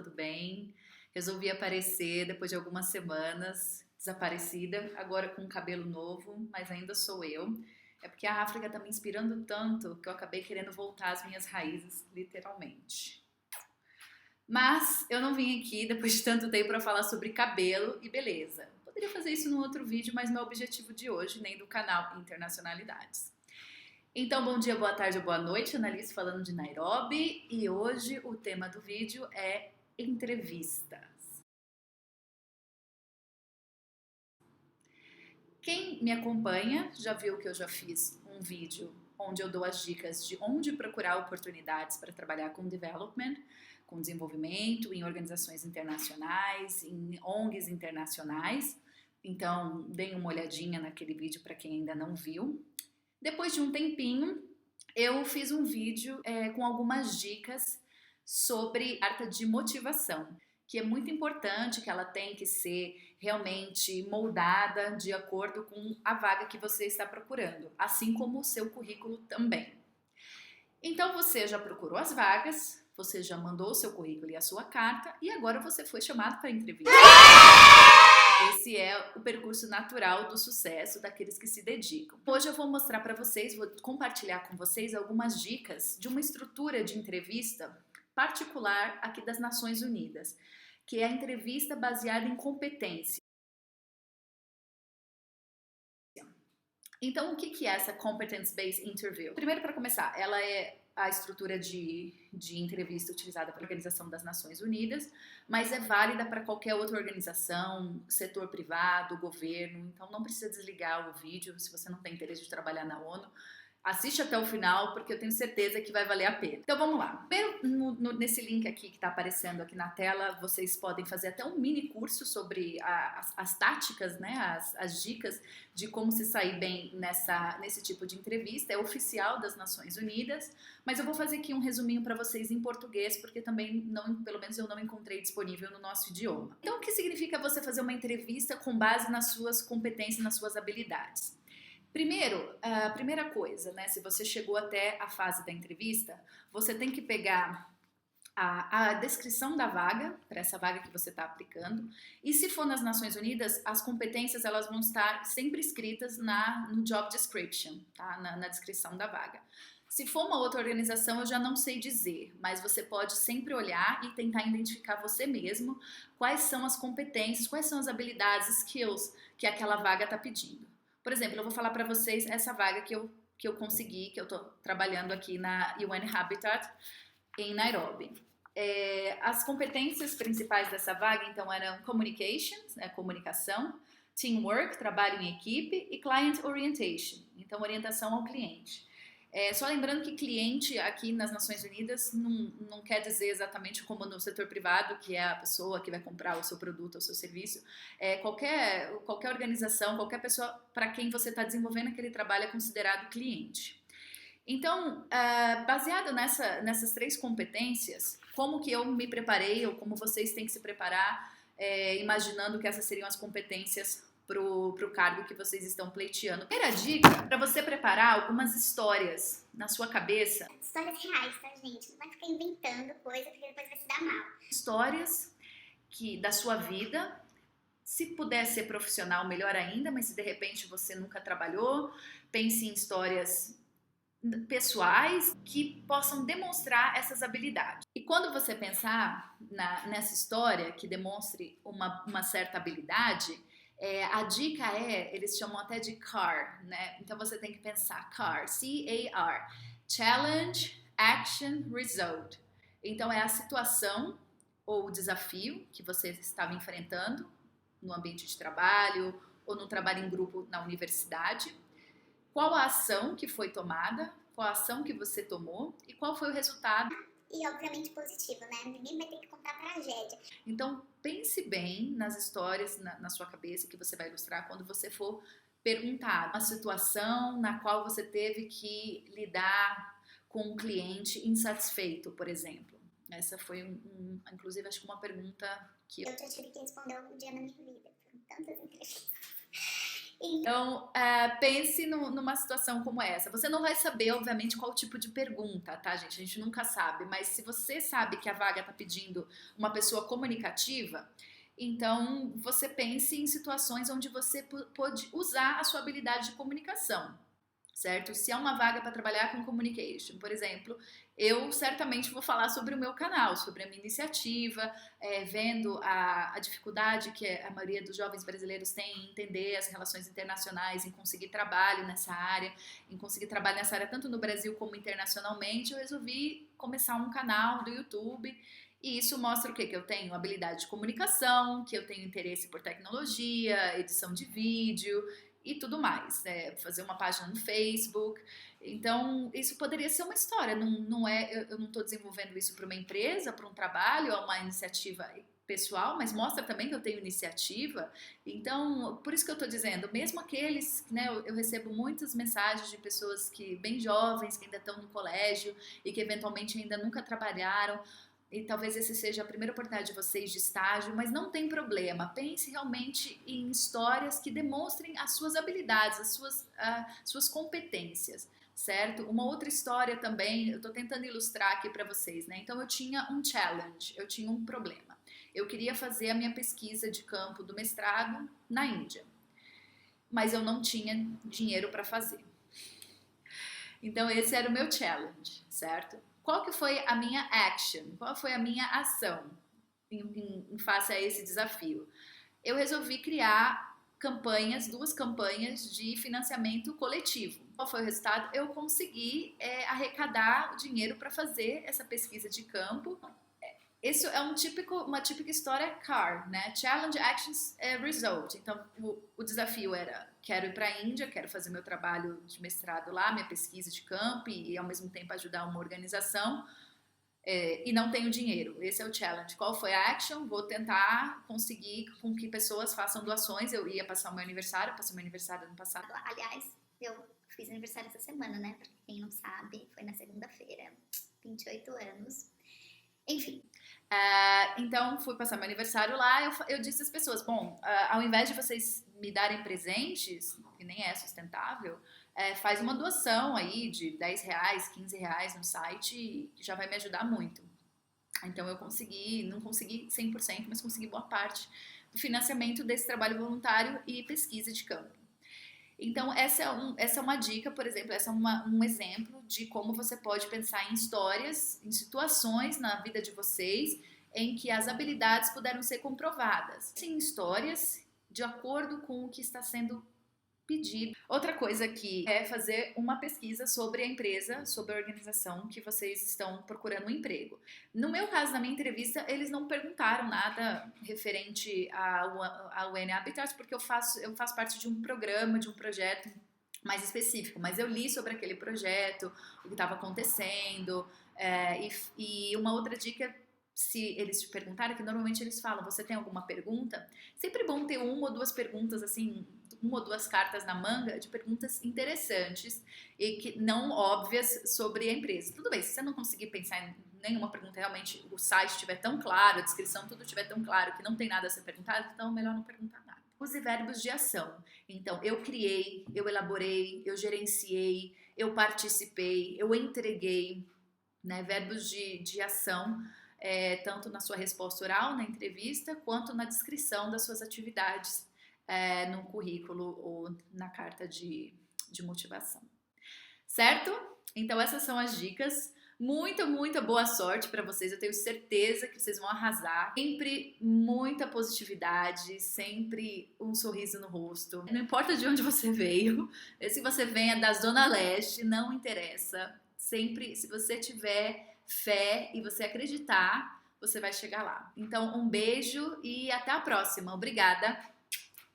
tudo bem? Resolvi aparecer depois de algumas semanas, desaparecida, agora com um cabelo novo, mas ainda sou eu. É porque a África tá me inspirando tanto que eu acabei querendo voltar às minhas raízes, literalmente. Mas eu não vim aqui depois de tanto tempo para falar sobre cabelo e beleza. Poderia fazer isso num outro vídeo, mas não é o objetivo de hoje, nem do canal Internacionalidades. Então, bom dia, boa tarde ou boa noite, Annalise falando de Nairobi, e hoje o tema do vídeo é entrevistas. Quem me acompanha já viu que eu já fiz um vídeo onde eu dou as dicas de onde procurar oportunidades para trabalhar com development, com desenvolvimento, em organizações internacionais, em ONGs internacionais. Então, deem uma olhadinha naquele vídeo para quem ainda não viu. Depois de um tempinho, eu fiz um vídeo com algumas dicas sobre carta de motivação, que é muito importante, que ela tem que ser realmente moldada de acordo com a vaga que você está procurando, assim como o seu currículo também. Então você já procurou as vagas, você já mandou o seu currículo e a sua carta, e agora você foi chamado para a entrevista. Esse é o percurso natural do sucesso daqueles que se dedicam. Hoje eu vou mostrar para vocês, vou compartilhar com vocês algumas dicas de uma estrutura de entrevista particular aqui das Nações Unidas, que é a entrevista baseada em competência. Então, o que é essa Competence-Based Interview? Primeiro, para começar, ela é a estrutura de entrevista utilizada pela Organização das Nações Unidas, mas é válida para qualquer outra organização, setor privado, governo, então não precisa desligar o vídeo se você não tem interesse de trabalhar na ONU. Assiste até o final, porque eu tenho certeza que vai valer a pena. Então vamos lá. Primeiro, nesse link aqui que está aparecendo aqui na tela, vocês podem fazer até um mini curso sobre as táticas, né, as dicas de como se sair bem nesse tipo de entrevista. É oficial das Nações Unidas, mas eu vou fazer aqui um resuminho para vocês em português, porque também, pelo menos eu não encontrei disponível no nosso idioma. Então, o que significa você fazer uma entrevista com base nas suas competências, nas suas habilidades? Primeiro, a primeira coisa, né, se você chegou até a fase da entrevista, você tem que pegar a descrição da vaga, para essa vaga que você está aplicando, e se for nas Nações Unidas, as competências elas vão estar sempre escritas no job description, tá? na descrição da vaga. Se for uma outra organização, eu já não sei dizer, mas você pode sempre olhar e tentar identificar você mesmo quais são as competências, quais são as habilidades, skills que aquela vaga está pedindo. Por exemplo, eu vou falar para vocês essa vaga que eu consegui, que eu estou trabalhando aqui na UN Habitat, em Nairobi. As competências principais dessa vaga, então, eram communications, né, comunicação, teamwork, trabalho em equipe, e client orientation, então, orientação ao cliente. Só lembrando que cliente aqui nas Nações Unidas não quer dizer exatamente como no setor privado, que é a pessoa que vai comprar o seu produto ou o seu serviço. Qualquer organização, qualquer pessoa para quem você está desenvolvendo aquele trabalho é considerado cliente. Então, baseado nessas três competências, como que eu me preparei ou como vocês têm que se preparar, imaginando que essas seriam as competências pro cargo que vocês estão pleiteando. Primeira dica, para você preparar algumas histórias na sua cabeça. Histórias reais, tá, gente? Não vai ficar inventando coisa, porque depois vai se dar mal. Histórias da sua vida. Se puder ser profissional, melhor ainda, mas se de repente você nunca trabalhou, pense em histórias pessoais que possam demonstrar essas habilidades. E quando você pensar nessa história que demonstre uma certa habilidade, a dica eles chamam até de CAR, né? Então você tem que pensar CAR, C-A-R, Challenge, Action, Result. Então é a situação ou o desafio que você estava enfrentando no ambiente de trabalho ou no trabalho em grupo na universidade. Qual a ação que foi tomada, qual a ação que você tomou e qual foi o resultado. E obviamente positivo, né? Ninguém vai ter que contar tragédia. Então pense bem nas histórias na sua cabeça que você vai ilustrar quando você for perguntado. Uma situação na qual você teve que lidar com um cliente insatisfeito, por exemplo. Essa foi inclusive acho que uma pergunta que eu já tive que responder algum dia na minha vida. Foram tantas entrevistas. Então, pense numa situação como essa. Você não vai saber, obviamente, qual tipo de pergunta, tá, gente? A gente nunca sabe. Mas se você sabe que a vaga está pedindo uma pessoa comunicativa, então você pense em situações onde você pode usar a sua habilidade de comunicação. Certo? Se é uma vaga para trabalhar com communication, por exemplo, eu certamente vou falar sobre o meu canal, sobre a minha iniciativa, vendo a dificuldade que a maioria dos jovens brasileiros tem em entender as relações internacionais, em conseguir trabalho nessa área, em conseguir trabalho nessa área tanto no Brasil como internacionalmente. Eu resolvi começar um canal do YouTube. E isso mostra o quê? Que eu tenho habilidade de comunicação, que eu tenho interesse por tecnologia, edição de vídeo e tudo mais, fazer uma página no Facebook. Então, isso poderia ser uma história, eu não estou desenvolvendo isso para uma empresa, para um trabalho, é uma iniciativa pessoal, mas mostra também que eu tenho iniciativa. Então, por isso que eu estou dizendo, mesmo aqueles, né, eu recebo muitas mensagens de pessoas que bem jovens, que ainda estão no colégio e que eventualmente ainda nunca trabalharam, e talvez essa seja a primeira oportunidade de vocês de estágio, mas não tem problema. Pense realmente em histórias que demonstrem as suas habilidades, as suas competências, certo? Uma outra história também, eu estou tentando ilustrar aqui para vocês, né? Então eu tinha um challenge, eu tinha um problema. Eu queria fazer a minha pesquisa de campo do mestrado na Índia, mas eu não tinha dinheiro para fazer. Então esse era o meu challenge, certo? Qual que foi a minha action? Qual foi a minha ação em face a esse desafio? Eu resolvi criar duas campanhas de financiamento coletivo. Qual foi o resultado? Eu consegui arrecadar dinheiro para fazer essa pesquisa de campo. Isso é uma típica história CAR, né? Challenge, Actions, Result. Então, o desafio era, quero ir para a Índia, quero fazer meu trabalho de mestrado lá, minha pesquisa de campo e ao mesmo tempo ajudar uma organização e não tenho dinheiro. Esse é o challenge. Qual foi a action? Vou tentar conseguir com que pessoas façam doações. Eu ia passar o meu aniversário, passei o meu aniversário ano passado. Aliás, eu fiz aniversário essa semana, né? Pra quem não sabe, foi na segunda-feira, 28 anos. Enfim. Então, fui passar meu aniversário lá, eu disse às pessoas, bom, ao invés de vocês me darem presentes, que nem é sustentável, faz uma doação aí de R$10, R$15 no site, que já vai me ajudar muito. Então eu não consegui 100%, mas consegui boa parte do financiamento desse trabalho voluntário e pesquisa de campo. Então, essa é uma dica, por exemplo, essa é um exemplo de como você pode pensar em histórias, em situações na vida de vocês em que as habilidades puderam ser comprovadas. Sim, histórias de acordo com o que está sendo pedido. Outra coisa aqui é fazer uma pesquisa sobre a empresa, sobre a organização que vocês estão procurando um emprego. No meu caso, na minha entrevista, eles não perguntaram nada referente ao UN Habitat, porque eu faço parte de um programa, de um projeto mais específico, mas eu li sobre aquele projeto, o que estava acontecendo, e uma outra dica, se eles te perguntarem, que normalmente eles falam, você tem alguma pergunta? Sempre bom ter uma ou duas perguntas, assim, uma ou duas cartas na manga de perguntas interessantes e que não óbvias sobre a empresa. Tudo bem, se você não conseguir pensar em nenhuma pergunta, realmente o site estiver tão claro, a descrição, tudo estiver tão claro que não tem nada a ser perguntado, então é melhor não perguntar nada. Use verbos de ação. Então, eu criei, eu elaborei, eu gerenciei, eu participei, eu entreguei, né? Verbos de ação, tanto na sua resposta oral, na entrevista, quanto na descrição das suas atividades no currículo ou na carta de motivação. Certo? Então essas são as dicas. Muita boa sorte para vocês. Eu tenho certeza que vocês vão arrasar. Sempre muita positividade, sempre um sorriso no rosto. Não importa de onde você veio, se você venha da Zona Leste, não interessa. Sempre, se você tiver fé e você acreditar, você vai chegar lá. Então, um beijo e até a próxima. Obrigada!